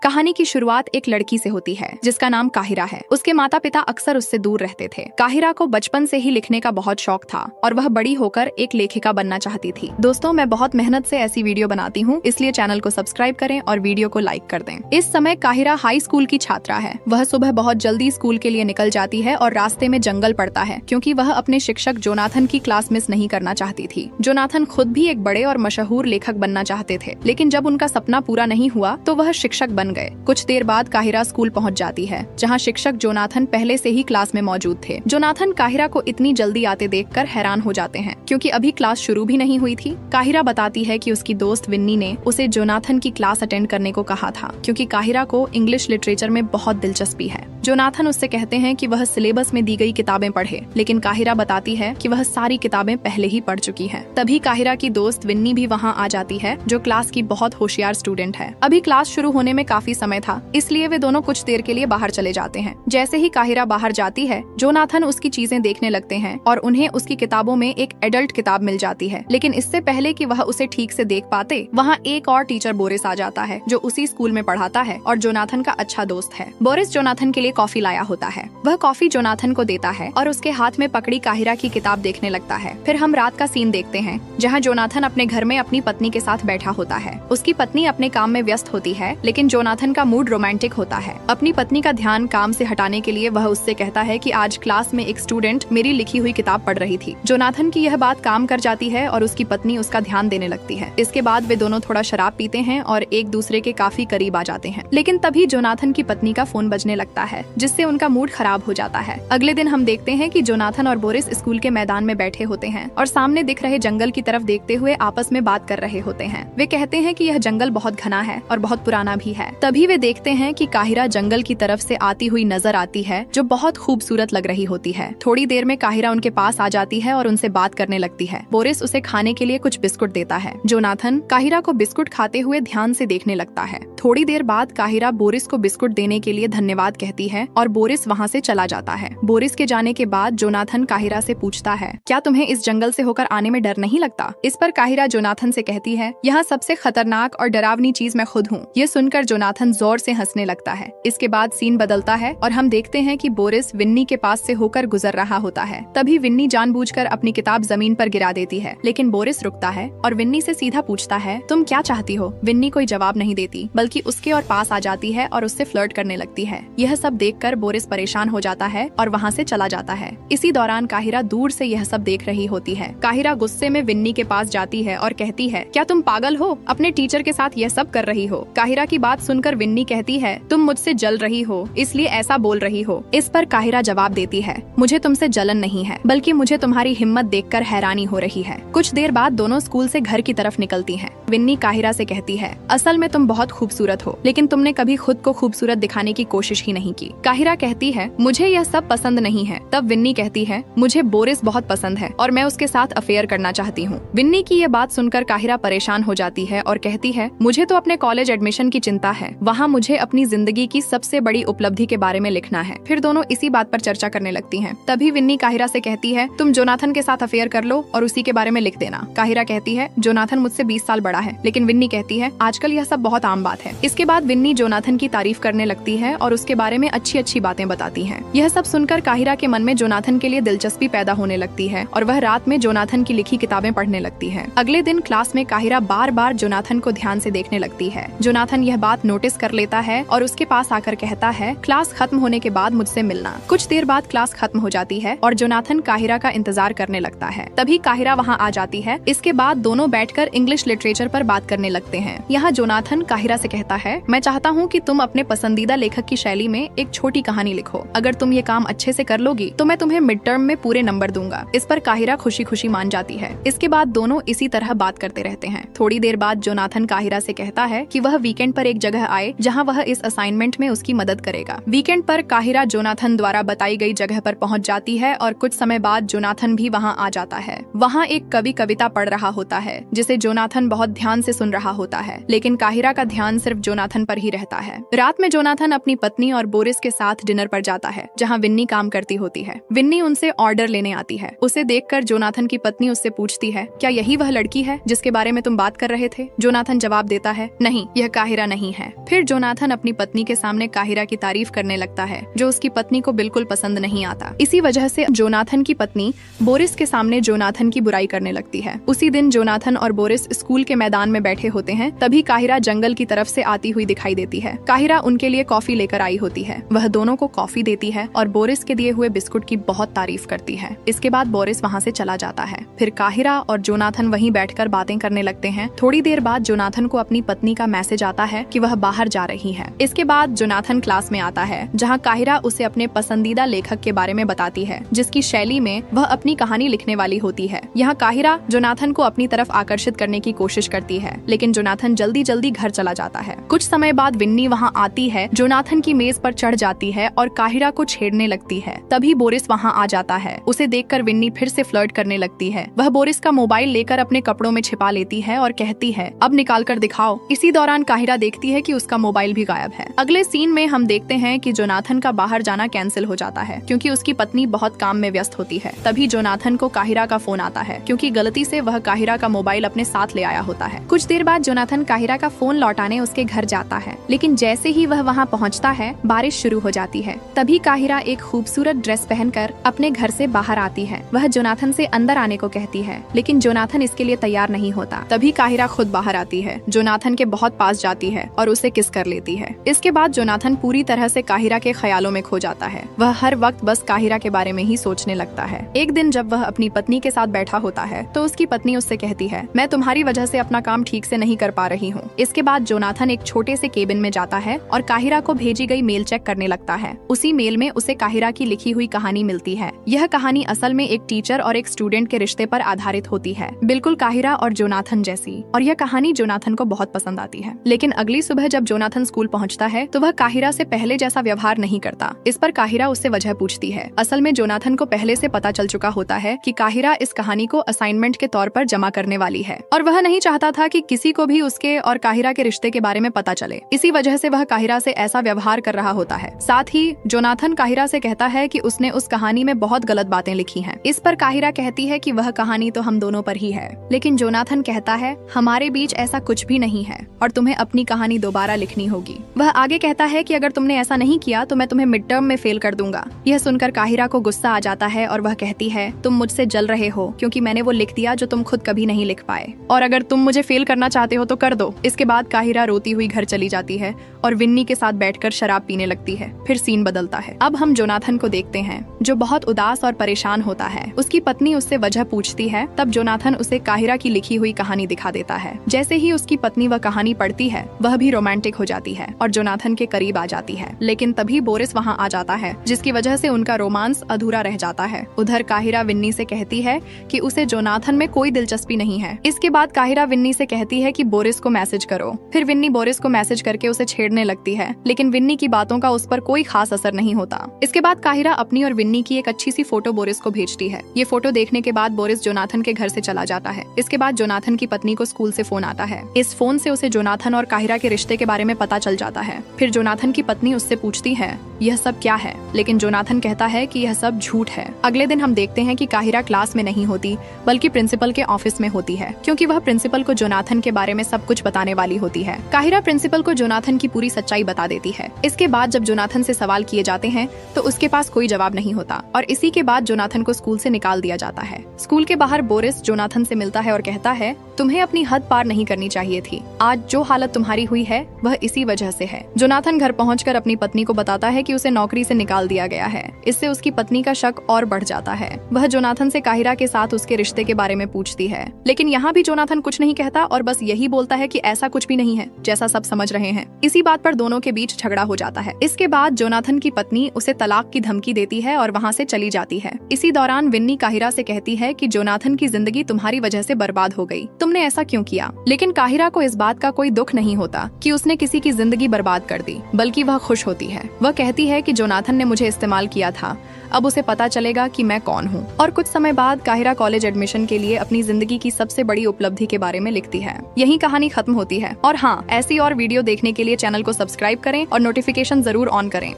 कहानी की शुरुआत एक लड़की से होती है जिसका नाम काहिरा है। उसके माता पिता अक्सर उससे दूर रहते थे। काहिरा को बचपन से ही लिखने का बहुत शौक था और वह बड़ी होकर एक लेखिका बनना चाहती थी। दोस्तों, मैं बहुत मेहनत से ऐसी वीडियो बनाती हूँ, इसलिए चैनल को सब्सक्राइब करें और वीडियो को लाइक कर दें। इस समय काहिरा हाई स्कूल की छात्रा है। वह सुबह बहुत जल्दी स्कूल के लिए निकल जाती है और रास्ते में जंगल पड़ता है क्योंकि वह अपने शिक्षक जोनाथन की क्लास मिस नहीं करना चाहती थी। जोनाथन खुद भी एक बड़े और मशहूर लेखक बनना चाहते थे, लेकिन जब उनका सपना पूरा नहीं हुआ तो वह शिक्षक बन गए। कुछ देर बाद काहिरा स्कूल पहुंच जाती है जहां शिक्षक जोनाथन पहले से ही क्लास में मौजूद थे। जोनाथन काहिरा को इतनी जल्दी आते देखकर हैरान हो जाते हैं क्योंकि अभी क्लास शुरू भी नहीं हुई थी। काहिरा बताती है कि उसकी दोस्त विन्नी ने उसे जोनाथन की क्लास अटेंड करने को कहा था क्योंकि काहिरा को इंग्लिश लिटरेचर में बहुत दिलचस्पी है। जोनाथन उससे कहते हैं कि वह सिलेबस में दी गई किताबें पढ़े, लेकिन काहिरा बताती है कि वह सारी किताबें पहले ही पढ़ चुकी है। तभी काहिरा की दोस्त विन्नी भी वहाँ आ जाती है जो क्लास की बहुत होशियार स्टूडेंट है। अभी क्लास शुरू होने में काफी समय था, इसलिए वे दोनों कुछ देर के लिए बाहर चले जाते हैं। जैसे ही काहिरा बाहर जाती है, जोनाथन उसकी चीजें देखने लगते हैं और उन्हें उसकी किताबों में एक एडल्ट किताब मिल जाती है। लेकिन इससे पहले कि वह उसे ठीक से देख पाते, वहाँ एक और टीचर बोरिस आ जाता है जो उसी स्कूल में पढ़ाता है और जोनाथन का अच्छा दोस्त है। बोरिस जोनाथन के लिए कॉफी लाया होता है। वह कॉफी जोनाथन को देता है और उसके हाथ में पकड़ी काहिरा की किताब देखने लगता है। फिर हम रात का सीन देखते हैं जहाँ जोनाथन अपने घर में अपनी पत्नी के साथ बैठा होता है। उसकी पत्नी अपने काम में व्यस्त होती है, लेकिन जोनाथन का मूड रोमांटिक होता है। अपनी पत्नी का ध्यान काम से हटाने के लिए वह उससे कहता है कि आज क्लास में एक स्टूडेंट मेरी लिखी हुई किताब पढ़ रही थी। जोनाथन की यह बात काम कर जाती है और उसकी पत्नी उसका ध्यान देने लगती है। इसके बाद वे दोनों थोड़ा शराब पीते हैं और एक दूसरे के काफी करीब आ जाते हैं। लेकिन तभी जोनाथन की पत्नी का फोन बजने लगता है जिससे उनका मूड खराब हो जाता है। अगले दिन हम देखते हैं कि जोनाथन और बोरिस स्कूल के मैदान में बैठे होते हैं और सामने दिख रहे जंगल की तरफ देखते हुए आपस में बात कर रहे होते हैं। वे कहते हैं कि यह जंगल बहुत घना है और बहुत पुराना भी है। तभी वे देखते हैं कि काहिरा जंगल की तरफ से आती हुई नजर आती है जो बहुत खूबसूरत लग रही होती है। थोड़ी देर में काहिरा उनके पास आ जाती है और उनसे बात करने लगती है। बोरिस उसे खाने के लिए कुछ बिस्कुट देता है। जोनाथन काहिरा को बिस्कुट खाते हुए ध्यान से देखने लगता है। थोड़ी देर बाद काहिरा बोरिस को बिस्कुट देने के लिए धन्यवाद कहती है और बोरिस वहाँ से चला जाता है। बोरिस के जाने के बाद जोनाथन काहिरा से पूछता है, क्या तुम्हें इस जंगल से होकर आने में डर नहीं लगता? इस पर काहिरा जोनाथन से कहती है, यहाँ सबसे खतरनाक और डरावनी चीज मैं खुद हूँ। ये सुनकर जोनाथन जोर से हंसने लगता है। इसके बाद सीन बदलता है और हम देखते हैं कि बोरिस विन्नी के पास से होकर गुजर रहा होता है। तभी विन्नी जानबूझकर अपनी किताब जमीन पर गिरा देती है, लेकिन बोरिस रुकता है और विन्नी से सीधा पूछता है, तुम क्या चाहती हो? विन्नी कोई जवाब नहीं देती, बल्कि उसके और पास आ जाती है और उससे फ्लर्ट करने लगती है। यह सब देखकर बोरिस परेशान हो जाता है और वहाँ से चला जाता है। इसी दौरान काहिरा दूर से यह सब देख रही होती है। काहिरा गुस्से में विन्नी के पास जाती है और कहती है, क्या तुम पागल हो? अपने टीचर के साथ यह सब कर रही हो? काहिरा की बात सुनकर विन्नी कहती है, तुम मुझसे जल रही हो इसलिए ऐसा बोल रही हो। इस पर काहिरा जवाब देती है, मुझे तुमसे जलन नहीं है, बल्कि मुझे तुम्हारी हिम्मत देखकर हैरानी हो रही है। कुछ देर बाद दोनों स्कूल से घर की तरफ निकलती हैं। विन्नी काहिरा से कहती है, असल में तुम बहुत खूबसूरत हो, लेकिन तुमने कभी खुद को खूबसूरत दिखाने की कोशिश ही नहीं की। काहिरा कहती है, मुझे यह सब पसंद नहीं है। तब विन्नी कहती है, मुझे बोरिस बहुत पसंद है और मैं उसके साथ अफेयर करना चाहती हूँ। विन्नी की ये बात सुनकर काहिरा परेशान हो जाती है और कहती है, मुझे तो अपने कॉलेज एडमिशन की चिंता है। वहाँ मुझे अपनी जिंदगी की सबसे बड़ी उपलब्धि के बारे में लिखना है। फिर दोनों इसी बात पर चर्चा करने लगती हैं। तभी विन्नी काहिरा से कहती है, तुम जोनाथन के साथ अफेयर कर लो और उसी के बारे में लिख देना। काहिरा कहती है, जोनाथन मुझसे 20 साल बड़ा है। लेकिन विन्नी कहती है, आजकल यह सब बहुत आम बात है। इसके बाद विन्नी जोनाथन की तारीफ करने लगती है और उसके बारे में अच्छी अच्छी बातें बताती है। यह सब सुनकर काहिरा के मन में जोनाथन के लिए दिलचस्पी पैदा होने लगती है और वह रात में जोनाथन की लिखी किताबें पढ़ने लगती है। अगले दिन क्लास में काहिरा बार बार जोनाथन को ध्यान से देखने लगती है। जोनाथन यह बात नोटिस कर लेता है और उसके पास आकर कहता है, क्लास खत्म होने के बाद मुझसे मिलना। कुछ देर बाद क्लास खत्म हो जाती है और जोनाथन काहिरा का इंतजार करने लगता है। तभी काहिरा वहाँ आ जाती है। इसके बाद दोनों बैठकर इंग्लिश लिटरेचर पर बात करने लगते हैं। यहाँ जोनाथन काहिरा से कहता है, मैं चाहता हूँ कि तुम अपने पसंदीदा लेखक की शैली में एक छोटी कहानी लिखो। अगर तुम ये काम अच्छे से कर लोगी तो मैं तुम्हें मिड टर्म में पूरे नंबर दूंगा। इस पर काहिरा खुशी खुशी मान जाती है। इसके बाद दोनों इसी तरह बात करते रहते हैं। थोड़ी देर बाद जोनाथन काहिरा से कहता है कि वह वीकेंड पर एक जगह आए जहाँ वह इस असाइनमेंट में उसकी मदद करेगा। वीकेंड पर काहिरा जोनाथन द्वारा बताई गई जगह पर पहुँच जाती है और कुछ समय बाद जोनाथन भी वहाँ आ जाता है। वहाँ एक कवि कविता पढ़ रहा होता है जिसे जोनाथन बहुत ध्यान से सुन रहा होता है, लेकिन काहिरा का ध्यान सिर्फ जोनाथन पर ही रहता है। रात में जोनाथन अपनी पत्नी और बोरिस के साथ डिनर पर जाता है जहाँ विन्नी काम करती होती है। विन्नी उनसे ऑर्डर लेने आती है। उसे देखकर जोनाथन की पत्नी उससे पूछती है, क्या यही वह लड़की है जिसके बारे में तुम बात कर रहे थे? जोनाथन जवाब देता है, नहीं, यह काहिरा नहीं है। है। फिर जोनाथन अपनी पत्नी के सामने काहिरा की तारीफ करने लगता है, जो उसकी पत्नी को बिल्कुल पसंद नहीं आता। इसी वजह से जोनाथन की पत्नी बोरिस के सामने जोनाथन की बुराई करने लगती है। उसी दिन जोनाथन और बोरिस स्कूल के मैदान में बैठे होते हैं, तभी काहिरा जंगल की तरफ से आती हुई दिखाई देती है। काहिरा उनके लिए कॉफी लेकर आई होती है। वह दोनों को कॉफी देती है और बोरिस के दिए हुए बिस्कुट की बहुत तारीफ करती है। इसके बाद बोरिस वहाँ से चला जाता है। फिर काहिरा और जोनाथन वहीं बैठकर बातें करने लगते हैं। थोड़ी देर बाद जोनाथन को अपनी पत्नी का मैसेज आता है कि वह बाहर जा रही है। इसके बाद जोनाथन क्लास में आता है, जहाँ काहिरा उसे अपने पसंदीदा लेखक के बारे में बताती है, जिसकी शैली में वह अपनी कहानी लिखने वाली होती है। यहाँ काहिरा जोनाथन को अपनी तरफ आकर्षित करने की कोशिश करती है, लेकिन जोनाथन जल्दी जल्दी घर चला जाता है। कुछ समय बाद विन्नी वहाँ आती है, जोनाथन की मेज पर चढ़ जाती है और काहिरा को छेड़ने लगती है। तभी बोरिस वहाँ आ जाता है। उसे देखकर विन्नी फिर से फ्लर्ट करने लगती है। वह बोरिस का मोबाइल लेकर अपने कपड़ों में छिपा लेती है और कहती है, अब निकाल कर दिखाओ। इसी दौरान काहिरा देखती है कि उसका मोबाइल भी गायब है। अगले सीन में हम देखते हैं कि जोनाथन का बाहर जाना कैंसिल हो जाता है, क्योंकि उसकी पत्नी बहुत काम में व्यस्त होती है। तभी जोनाथन को काहिरा का फोन आता है, क्योंकि गलती से वह काहिरा का मोबाइल अपने साथ ले आया होता है। कुछ देर बाद जोनाथन काहिरा का फोन लौटाने उसके घर जाता है, लेकिन जैसे ही वह वहाँ पहुँचता है, बारिश शुरू हो जाती है। तभी काहिरा एक खूबसूरत ड्रेस पहनकर अपने घर से बाहर आती है। वह जोनाथन से अंदर आने को कहती है, लेकिन जोनाथन इसके लिए तैयार नहीं होता। तभी काहिरा खुद बाहर आती है, जोनाथन के बहुत पास जाती है और उसे किस कर लेती है। इसके बाद जोनाथन पूरी तरह से काहिरा के ख्यालों में खो जाता है। वह हर वक्त बस काहिरा के बारे में ही सोचने लगता है। एक दिन जब वह अपनी पत्नी के साथ बैठा होता है, तो उसकी पत्नी उससे कहती है, मैं तुम्हारी वजह से अपना काम ठीक से नहीं कर पा रही हूँ। इसके बाद जोनाथन एक छोटे से केबिन में जाता है और काहिरा को भेजी गई मेल चेक करने लगता है। उसी मेल में उसे काहिरा की लिखी हुई कहानी मिलती है। यह कहानी असल में एक टीचर और एक स्टूडेंट के रिश्ते पर आधारित होती है, बिल्कुल काहिरा और जोनाथन जैसी। और यह कहानी जोनाथन को बहुत पसंद आती है। लेकिन अगली सुबह जब जोनाथन स्कूल पहुँचता है, तो वह काहिरा से पहले जैसा व्यवहार नहीं करता। इस पर काहिरा उससे वजह पूछती है। असल में जोनाथन को पहले से पता चल चुका होता है कि काहिरा इस कहानी को असाइनमेंट के तौर पर जमा करने वाली है, और वह नहीं चाहता था कि किसी को भी उसके और काहिरा के रिश्ते के बारे में पता चले। इसी वजह से वह काहिरा से ऐसा व्यवहार कर रहा होता है। साथ ही जोनाथन काहिरा से कहता है कि उसने उस कहानी में बहुत गलत बातें लिखी हैं। इस पर काहिरा कहती है कि वह कहानी तो हम दोनों पर ही है, लेकिन जोनाथन कहता है, हमारे बीच ऐसा कुछ भी नहीं है और तुम्हें अपनी कहानी दोबारा लिखनी होगी। वह आगे कहता है कि अगर तुमने ऐसा नहीं किया तो मैं तुम्हें मिड टर्म में फेल कर दूंगा। यह सुनकर काहिरा को गुस्सा आ जाता है और वह कहती है, तुम मुझसे जल रहे हो क्योंकि मैंने वो लिख दिया जो तुम खुद कभी नहीं लिख पाए, और अगर तुम मुझे फेल करना चाहते हो तो कर दो। इसके बाद काहिरा रोती हुई घर चली जाती है और विन्नी के साथ बैठकर शराब पीने लगती है। फिर सीन बदलता है। अब हम जोनाथन को देखते हैं, जो बहुत उदास और परेशान होता है। उसकी पत्नी उससे वजह पूछती है, तब जोनाथन उसे काहिरा की लिखी हुई कहानी दिखा देता है। जैसे ही उसकी पत्नी वह कहानी पढ़ती है, वह भी रोमांटिक हो जाती है और जोनाथन के करीब आ जाती है। लेकिन तभी बोरिस वहाँ आ जाता है, जिसकी वजह से उनका रोमांस अधूरा रह जाता है। उधर काहिरा विन्नी से कहती है कि उसे जोनाथन में कोई दिलचस्पी नहीं है। इसके बाद काहिरा विन्नी से कहती है कि बोरिस को मैसेज करो। फिर विन्नी बोरिस को मैसेज करके उसे छेड़ने लगती है, लेकिन विन्नी की बातों का उस पर कोई खास असर नहीं होता। इसके बाद काहिरा अपनी और विन्नी की एक अच्छी सी फोटो बोरिस को भेजती है। ये फोटो देखने के बाद बोरिस जोनाथन के घर से चला जाता है। इसके बाद जोनाथन की पत्नी को स्कूल से फोन आता है। इस फोन से उसे जोनाथन और काहिरा के रिश्ते के बारे में पता चल जाता है। फिर जोनाथन की पत्नी उससे पूछती है, यह सब क्या है, लेकिन जोनाथन कहता है कि यह सब झूठ है। अगले दिन हम देखते हैं कि काहिरा क्लास में नहीं होती, बल्कि प्रिंसिपल के ऑफिस में होती है, क्योंकि वह प्रिंसिपल को जोनाथन के बारे में सब कुछ बताने वाली होती है। काहिरा प्रिंसिपल को जोनाथन की पूरी सच्चाई बता देती है। इसके बाद जब जोनाथन से सवाल किए जाते हैं तो उसके पास कोई जवाब नहीं होता, और इसी के बाद जोनाथन को स्कूल से निकाल दिया जाता है। स्कूल के बाहर बोरिस जोनाथन से मिलता है और कहता है, तुम्हें अपनी हद पार नहीं करनी चाहिए थी। आज जो हालत तुम्हारी हुई है वह इसी वजह से है। जोनाथन घर पहुंचकर अपनी पत्नी को बताता है कि उसे नौकरी से निकाल दिया गया है। इससे उसकी पत्नी का शक और बढ़ जाता है। वह जोनाथन से काहिरा के साथ उसके रिश्ते के बारे में पूछती है, लेकिन यहाँ भी जोनाथन कुछ नहीं कहता और बस यही बोलता है कि ऐसा कुछ भी नहीं है, जैसा सब समझ रहे हैं। इसी बात पर दोनों के बीच झगड़ा हो जाता है। इसके बाद जोनाथन की पत्नी उसे तलाक की धमकी देती है और वहाँ से चली जाती है। इसी दौरान विन्नी काहिरा से कहती है कि जोनाथन की जिंदगी तुम्हारी वजह से बर्बाद हो गई, तुमने ऐसा क्यों किया। लेकिन काहिरा को इस बात का कोई दुख नहीं होता कि उसने किसी की जिंदगी बर्बाद कर दी, बल्कि वह खुश होती है। वह कहती है कि जोनाथन ने मुझे इस्तेमाल किया था, अब उसे पता चलेगा कि मैं कौन हूँ। और कुछ समय बाद काहिरा कॉलेज एडमिशन के लिए अपनी जिंदगी की सबसे बड़ी उपलब्धि के बारे में लिखती है। यही कहानी खत्म होती है। और हाँ, ऐसी और वीडियो देखने के लिए चैनल को सब्सक्राइब करें और नोटिफिकेशन जरूर ऑन करें।